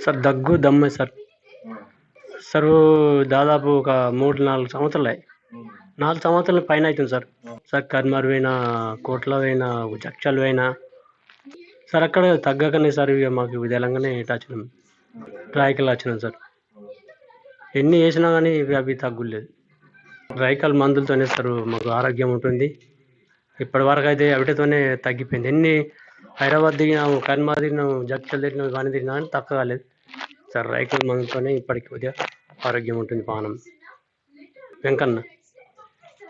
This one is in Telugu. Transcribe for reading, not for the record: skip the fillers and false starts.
సార్ దగ్గు దమ్మే సార్. సార్ దాదాపు ఒక 3-4 సంవత్సరాలే. 4 సంవత్సరాల పైన అవుతుంది సార్. సార్ కర్మారు పోయినా, కోట్ల పోయినా, జడ్చల్ పోయినా సార్ అక్కడ తగ్గకనే సార్ ఇక మాకు తెలంగాణ ఇటు వచ్చినాం. రాయకల్ వచ్చినాం సార్. ఎన్ని వేసినా కానీ అవి తగ్గులేదు. రాయకల్ మందులతోనే సార్ మాకు ఆరోగ్యం ఉంటుంది. ఇప్పటి వరకు అయితే అవిటితోనే తగ్గిపోయింది. ఎన్ని హైదరాబాద్ దిగినాం, కర్మార్ దిగినాం, జడ్చల్ దిగినాం, ఇవన్నీ దిగినా కానీ తక్కువ కాలేదు సార్. రాయకల్ మందులతోనే ఇప్పటికి కొద్దిగా ఆరోగ్యం ఉంటుంది. పానం వెంకన్న.